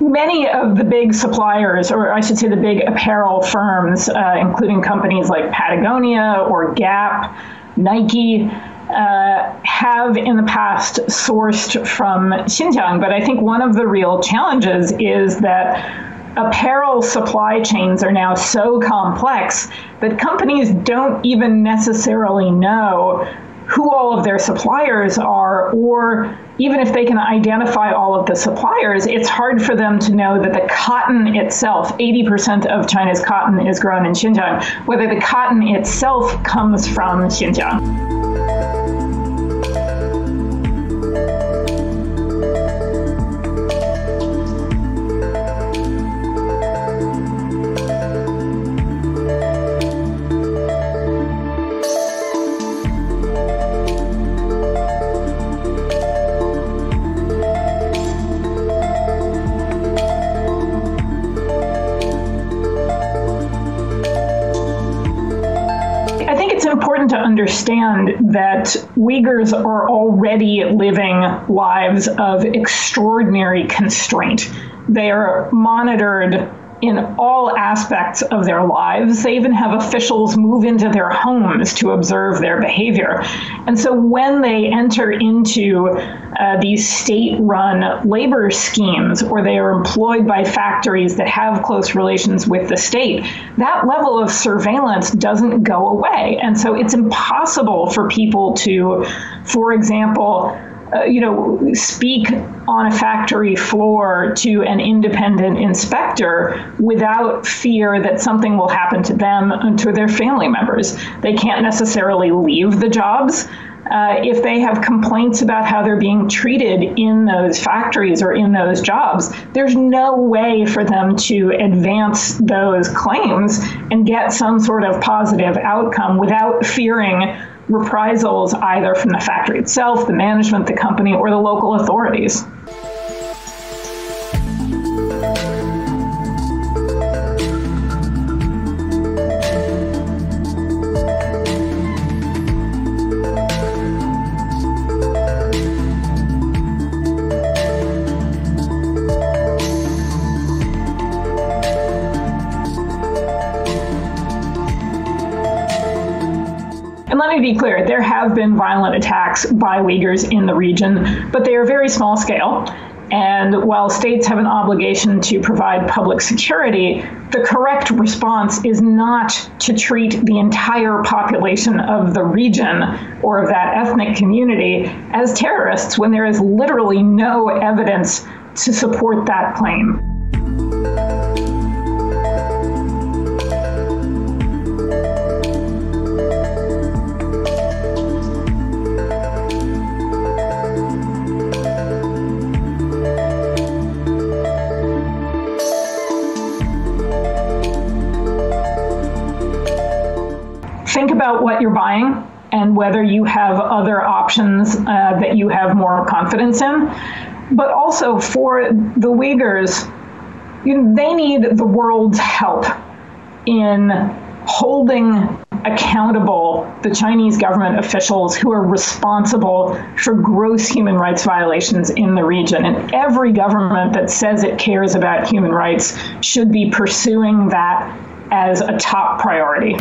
Many of the big suppliers, or I should say the big apparel firms, including companies like Patagonia or Gap, Nike, have in the past sourced from Xinjiang. But I think one of the real challenges is that apparel supply chains are now so complex that companies don't even necessarily know who all of their suppliers are, or even if they can identify all of the suppliers, it's hard for them to know that the cotton itself, 80% of China's cotton is grown in Xinjiang, whether the cotton itself comes from Xinjiang. To understand that Uyghurs are already living lives of extraordinary constraint. They are monitored in all aspects of their lives. They even have officials move into their homes to observe their behavior. And so when they enter into these state-run labor schemes, or they are employed by factories that have close relations with the state, that level of surveillance doesn't go away. And so it's impossible for people to, for example, speak on a factory floor to an independent inspector without fear that something will happen to them and to their family members. They can't necessarily leave the jobs. If they have complaints about how they're being treated in those factories or in those jobs, there's no way for them to advance those claims and get some sort of positive outcome without fearing reprisals either from the factory itself, the management, the company, or the local authorities. And let me be clear, there have been violent attacks by Uyghurs in the region, but they are very small scale. And while states have an obligation to provide public security, the correct response is not to treat the entire population of the region or of that ethnic community as terrorists when there is literally no evidence to support that claim. Think about what you're buying and whether you have other options that you have more confidence in. But also for the Uyghurs, they need the world's help in holding accountable the Chinese government officials who are responsible for gross human rights violations in the region. And every government that says it cares about human rights should be pursuing that as a top priority.